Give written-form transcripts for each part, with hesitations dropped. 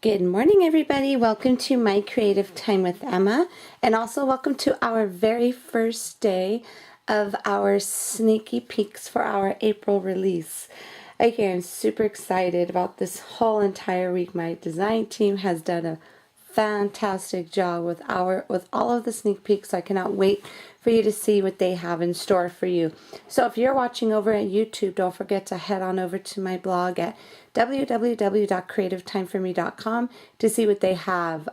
Good morning, everybody. Welcome to My Creative Time with Emma, and also welcome to our very first day of our sneaky peeks for our April release. Okay, I'm super excited about this whole entire week. My design team has done a fantastic job with all of the sneak peeks. So I cannot wait for you to see what they have in store for you. So if you're watching over at YouTube, don't forget to head on over to my blog at www.creativetimeforme.com to see what they have,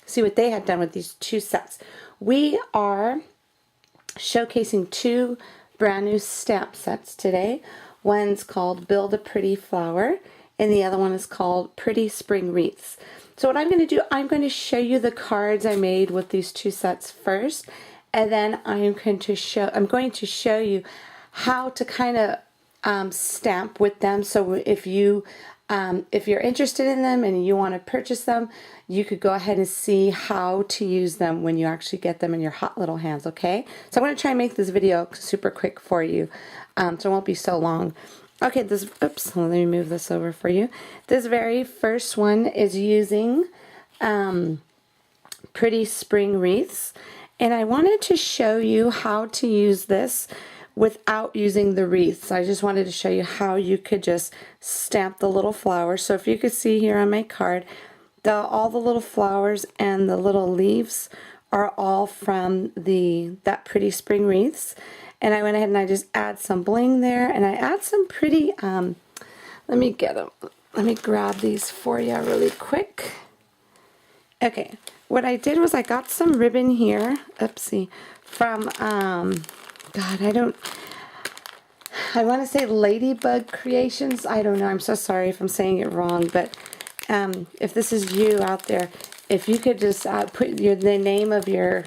see what they have done with these two sets. We are showcasing two brand new stamp sets today. One's called Build a Pretty Flower, and the other one is called Pretty Spring Wreaths. So what I'm going to do, I'm going to show you the cards I made with these two sets first, and then I'm going to show you how to kind of stamp with them. So if you're interested in them and you want to purchase them, you could go ahead and see how to use them when you actually get them in your hot little hands. Okay, so I'm going to try and make this video super quick for you, so it won't be so long. Okay, oops, let me move this over for you. This very first one is using Pretty Spring Wreaths, and I wanted to show you how to use this without using the wreaths. I just wanted to show you how you could just stamp the little flowers. So if you could see here on my card, all the little flowers and the little leaves are all from that Pretty Spring Wreaths. And I went ahead and I just add some bling there, and I add some pretty, let me grab these for you really quick. Okay, what I did was I got some ribbon here, oopsie, from, I want to say Ladybug Creations. I don't know. I'm so sorry if I'm saying it wrong, but if this is you out there, if you could just put the name of your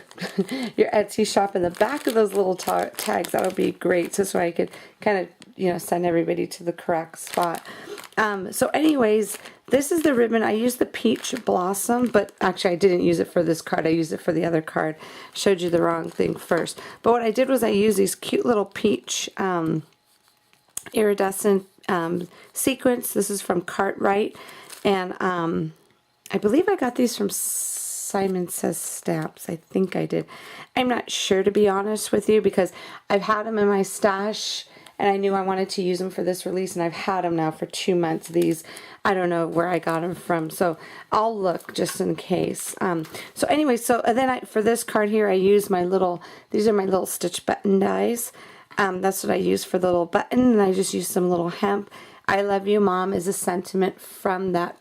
your Etsy shop in the back of those little tags, that would be great, so I could kind of send everybody to the correct spot. So anyways, this is the ribbon. I used the Peach Blossom, but actually I didn't use it for this card. I used it for the other card. Showed you the wrong thing first. But what I did was I used these cute little peach iridescent sequins. This is from Cartwright, and I believe I got these from Simon Says Stamps. I think I did. I'm not sure, to be honest with you, because I've had them in my stash and I knew I wanted to use them for this release, and I've had them now for 2 months. These, I don't know where I got them from, so I'll look just in case. So anyway, and then for this card here, I use these are my little stitch button dies. That's what I use for the little button, and I just use some little hemp. I love you, Mom is a sentiment from that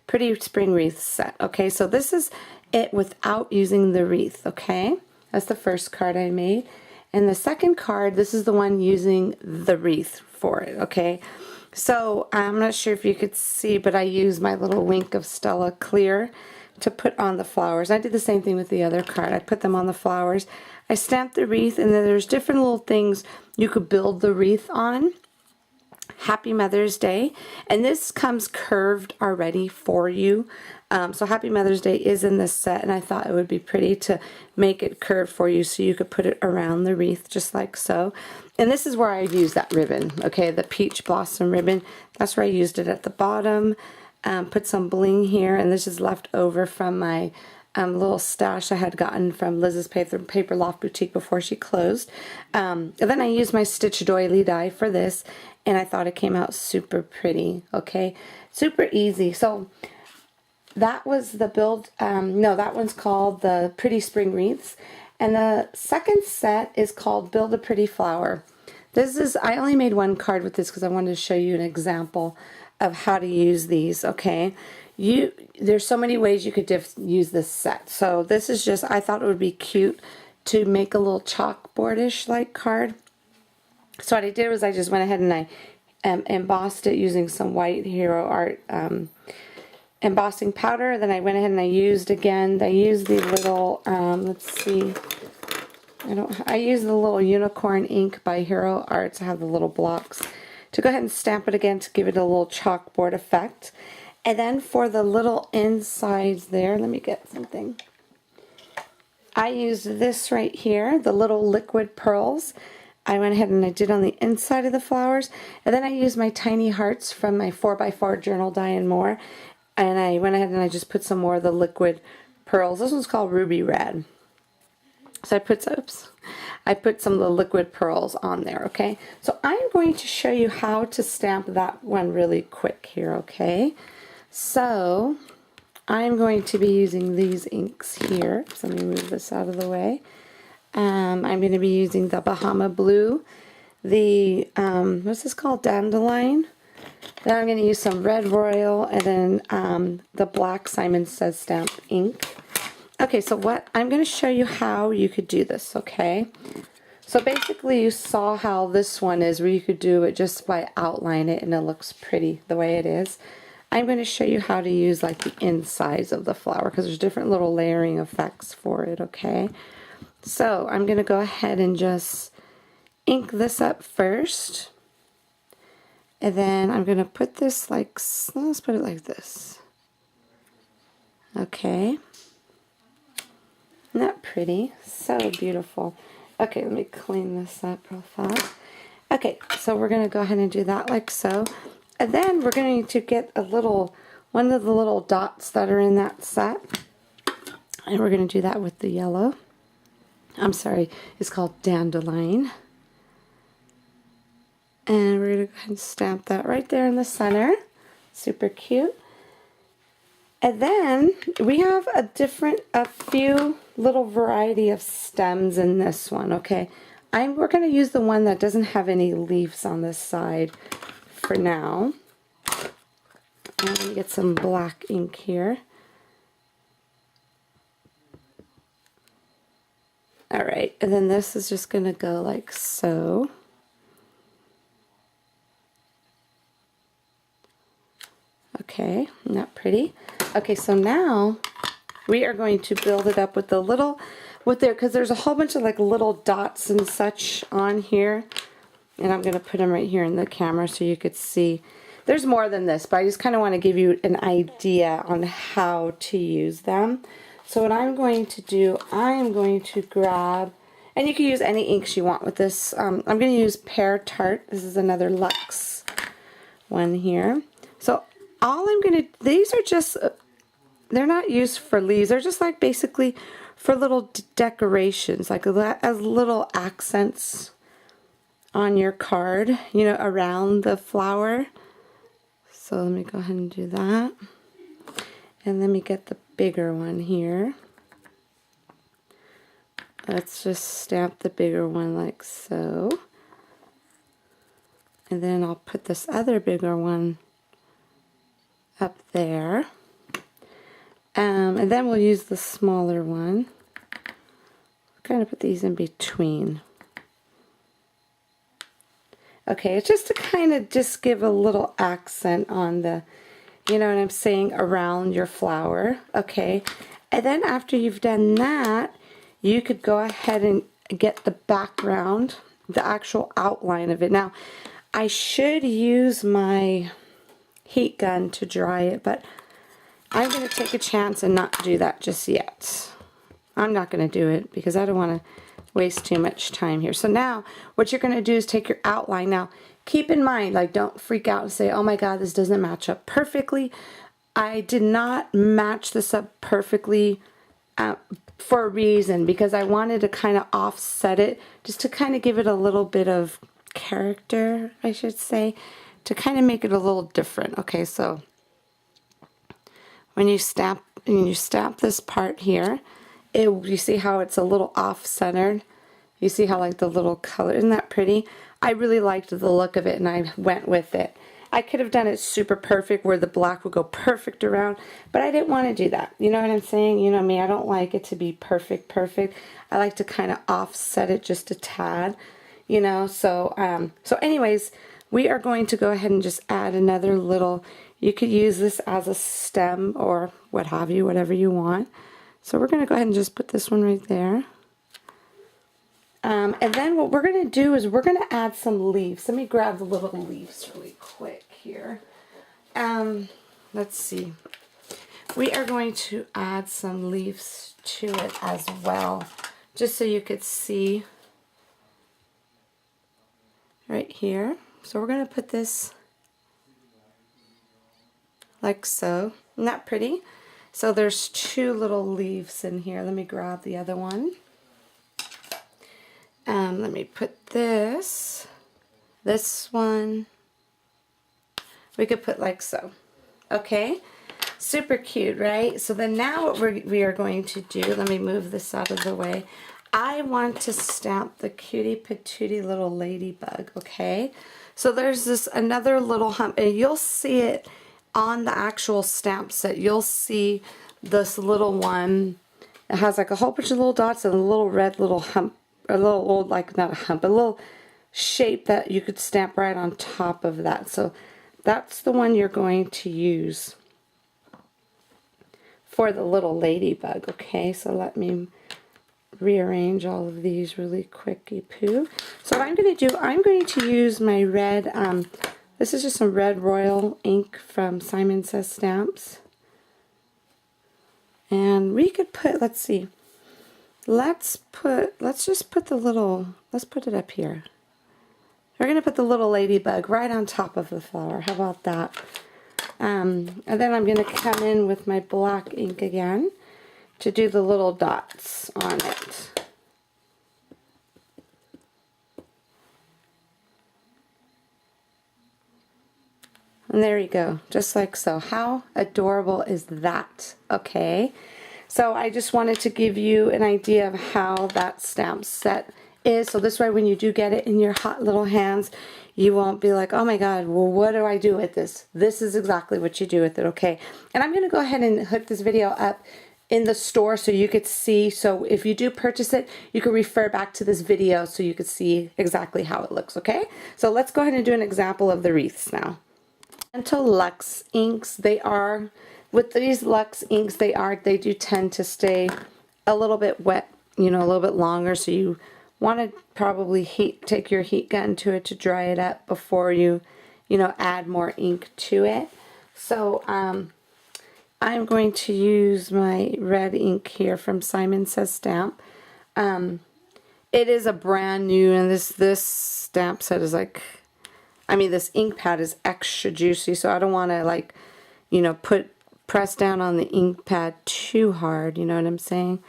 Pretty Spring Wreath set. Okay, so this is it without using the wreath. Okay, that's the first card I made. And the second card, this is the one using the wreath for it. Okay, so I'm not sure if you could see, but I use my little Wink of Stella Clear to put on the flowers. I did the same thing with the other card. I put them on the flowers. I stamped the wreath, and then there's different little things you could build the wreath on. Happy Mother's Day, and this comes curved already for you. So Happy Mother's Day is in this set, and I thought it would be pretty to make it curved for you so you could put it around the wreath just like so. And this is where I used that ribbon, okay, the Peach Blossom ribbon. That's where I used it at the bottom. Put some bling here, and this is left over from my little stash I had gotten from Liz's Paper Loft Boutique before she closed. And then I used my Stitch Doily die for this, and I thought it came out super pretty. Okay, super easy. So that was the build. No, that one's called the Pretty Spring Wreaths, and the second set is called Build a Pretty Flower. I only made one card with this because I wanted to show you an example of how to use these. Okay, there's so many ways you could use this set. So this is just, I thought it would be cute to make a little chalkboardish like card. So what I did was I just went ahead and I embossed it using some white Hero Art embossing powder. Then I went ahead and I used the little let's see, I used the little unicorn ink by Hero Arts. I have the little blocks to go ahead and stamp it again to give it a little chalkboard effect. And then for the little insides there, let me get something. I used this right here, the little liquid pearls. I went ahead and I did on the inside of the flowers, and then I used my tiny hearts from my 4x4 journal die and more, And I went ahead and I just put some more of the liquid pearls. This one's called Ruby Red. So I put some of the liquid pearls on there, okay? So I'm going to show you how to stamp that one really quick here, okay? So I'm going to be using these inks here. So let me move this out of the way. I'm going to be using the Bahama Blue, the, what's this called? Dandelion. Then I'm going to use some Red Royal, and then the black Simon Says stamp ink. Okay, so what I'm going to show you how you could do this, okay? So basically you saw how this one is, where you could do it just by outline it and it looks pretty the way it is. I'm going to show you how to use like the insides of the flower, because there's different little layering effects for it, okay? So I'm going to go ahead and just ink this up first. And then I'm going to put this like, let's put it like this. Okay. Isn't that pretty? So beautiful. Okay, let me clean this up real fast. Okay, so we're going to go ahead and do that like so. And then we're going to get one of the little dots that are in that set. And we're going to do that with the yellow. I'm sorry, it's called Dandelion. And we're going to go ahead and stamp that right there in the center. Super cute. And then we have a few little variety of stems in this one, okay? We're going to use the one that doesn't have any leaves on this side for now. I'm going to get some black ink here. Alright, and then this is just going to go like so. Okay, not pretty. Okay, so now we are going to build it up with because there's a whole bunch of like little dots and such on here. And I'm going to put them right here in the camera so you could see. There's more than this, but I just kind of want to give you an idea on how to use them. So what I'm going to do, I am going to grab, and you can use any inks you want with this. I'm going to use Pear Tart. This is another Luxe one here. So all I'm going to, these are just, they're not used for leaves. They're just like basically for little decorations, like as little accents on your card, you know, around the flower. So let me go ahead and do that. And let me get the bigger one here. Let's just stamp the bigger one like so. And then I'll put this other bigger one up there. And then we'll use the smaller one. Kind of put these in between. Okay, it's just to kind of just give a little accent on the, you know what I'm saying, around your flower. Okay, and then after you've done that, you could go ahead and get the background, the actual outline of it. Now, I should use my heat gun to dry it, but I'm going to take a chance and not do that just yet. I'm not going to do it because I don't want to waste too much time here. So now what you're going to do is take your outline. Now keep in mind, like, don't freak out and say, oh my god, this doesn't match up perfectly. I did not match this up perfectly for a reason, because I wanted to kind of offset it, just to kind of give it a little bit of character, I should say, to kind of make it a little different. Okay, so when you stamp this part here, you see how it's a little off-centered? You see how like the little color, isn't that pretty? I really liked the look of it and I went with it. I could have done it super perfect where the black would go perfect around, but I didn't want to do that. You know what I'm saying? You know me, I don't like it to be perfect. I like to kind of offset it just a tad, you know? So anyways, we are going to go ahead and just add another little, you could use this as a stem or what have you, whatever you want. So we're going to go ahead and just put this one right there. And then what we're going to do is we're going to add some leaves. Let me grab the little leaves really quick here. Let's see. We are going to add some leaves to it as well, just so you could see right here. So we're going to put this like so. Isn't that pretty? So there's two little leaves in here. Let me grab the other one. Let me put this one, we could put like so. Okay, super cute, right? So then now what we are going to do, let me move this out of the way. I want to stamp the cutie patootie little ladybug, okay? So there's this another little hump, and you'll see it on the actual stamp set. You'll see this little one. It has like a whole bunch of little dots and a little red little hump, or a little old, like not a hump, a little shape that you could stamp right on top of that. So that's the one you're going to use for the little ladybug, okay? So let me rearrange all of these really quicky-poo. So what I'm going to do, I'm going to use my red, this is just some red royal ink from Simon Says Stamps. And we could put, let's see, let's just put the little, let's put it up here. We're going to put the little ladybug right on top of the flower. How about that? And then I'm going to come in with my black ink again to do the little dots on it. And there you go, just like so. How adorable is that? Okay, so I just wanted to give you an idea of how that stamp set is, so this way when you do get it in your hot little hands, you won't be like, oh my god, well what do I do with this? This is exactly what you do with it, okay? And I'm going to go ahead and hook this video up in the store so you could see, so if you do purchase it, you can refer back to this video so you could see exactly how it looks, okay? So let's go ahead and do an example of the wreaths now. Gentle Luxe inks, they are, with these Luxe inks, they do tend to stay a little bit wet, you know, a little bit longer, so you want to probably take your heat gun to it to dry it up before you add more ink to it. So I'm going to use my red ink here from Simon Says Stamp. It is a brand new, and this stamp set is like, I mean, this ink pad is extra juicy, so I don't want to, like, you know, press down on the ink pad too hard, you know what I'm saying?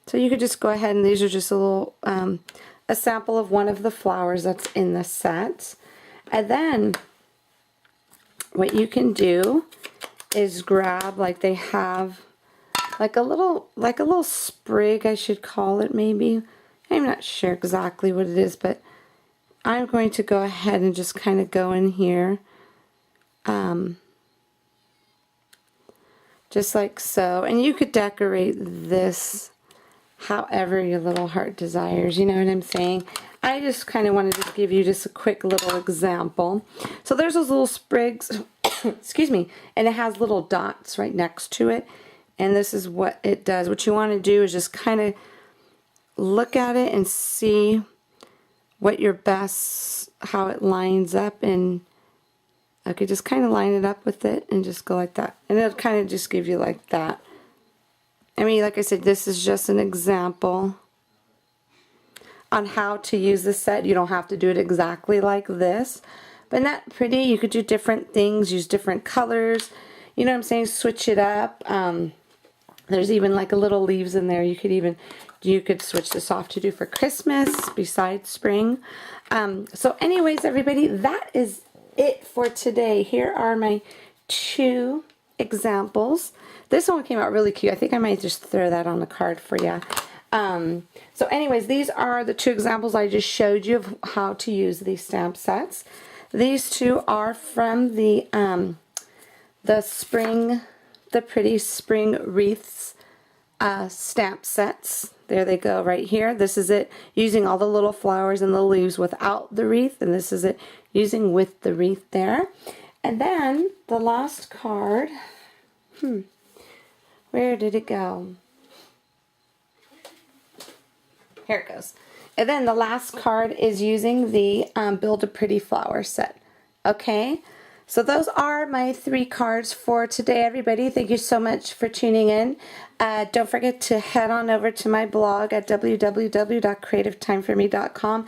So you could just go ahead, and these are just a little, a sample of one of the flowers that's in the set. And then what you can do is grab, like they have, like a little sprig, I should call it maybe. I'm not sure exactly what it is, but I'm going to go ahead and just kind of go in here, just like so. And you could decorate this however your little heart desires, you know what I'm saying? I just kind of wanted to give you just a quick little example. So there's those little sprigs, excuse me, and it has little dots right next to it. And this is what it does. What you want to do is just kind of look at it and see what your best, how it lines up, and okay, just kind of line it up with it and just go like that, and it'll kind of just give you like that. I mean, like I said, this is just an example on how to use the set. You don't have to do it exactly like this, but isn't that pretty? You could do different things, use different colors, you know what I'm saying, switch it up. There's even like a little leaves in there. You could switch this off to do for Christmas besides spring. So anyways, everybody, that is it for today. Here are my two examples. This one came out really cute. I think I might just throw that on the card for you. So anyways, these are the two examples I just showed you of how to use these stamp sets. These two are from the pretty Spring Wreaths stamp sets. There they go right here. This is it using all the little flowers and the leaves without the wreath, and this is it using with the wreath there. And then the last card, where did it go? Here it goes. And then the last card is using the Build a Pretty Flower set. Okay, so those are my 3 cards for today, everybody. Thank you so much for tuning in. Don't forget to head on over to my blog at www.creativetimeforme.com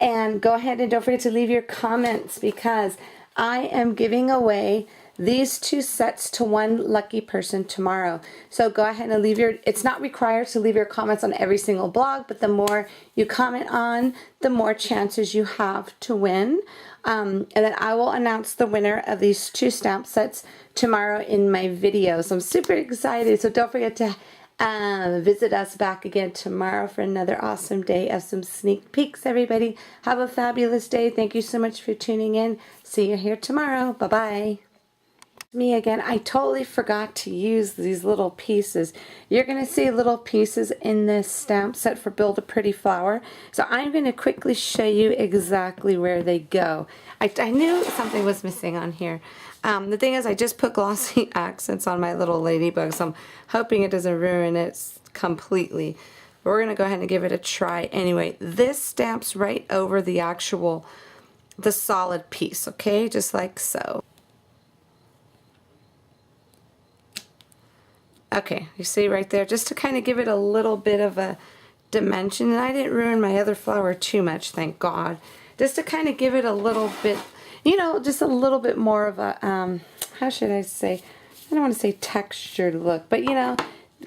and go ahead and don't forget to leave your comments, because I am giving away these 2 sets to 1 lucky person tomorrow. So go ahead and leave your, it's not required to leave your comments on every single blog, but the more you comment on, the more chances you have to win. And then I will announce the winner of these 2 stamp sets tomorrow in my video. So I'm super excited. So don't forget to visit us back again tomorrow for another awesome day of some sneak peeks, everybody. Have a fabulous day. Thank you so much for tuning in. See you here tomorrow. Bye-bye. Me again. I totally forgot to use these little pieces. You're going to see little pieces in this stamp set for Build a Pretty Flower. So I'm going to quickly show you exactly where they go. I knew something was missing on here. The thing is, I just put glossy accents on my little ladybug, so I'm hoping it doesn't ruin it completely. But we're going to go ahead and give it a try anyway. This stamps right over the actual, the solid piece, okay? Just like so. Okay, you see right there, just to kind of give it a little bit of a dimension. And I didn't ruin my other flower too much, thank God. Just to kind of give it a little bit, you know, just a little bit more of a, how should I say, I don't want to say textured look, but you know,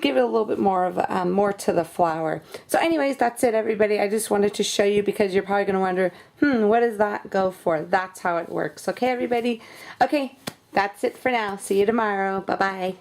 give it a little bit more of a, more to the flower. So anyways, that's it, everybody. I just wanted to show you because you're probably going to wonder, what does that go for? That's how it works. Okay, everybody? Okay, that's it for now. See you tomorrow. Bye-bye.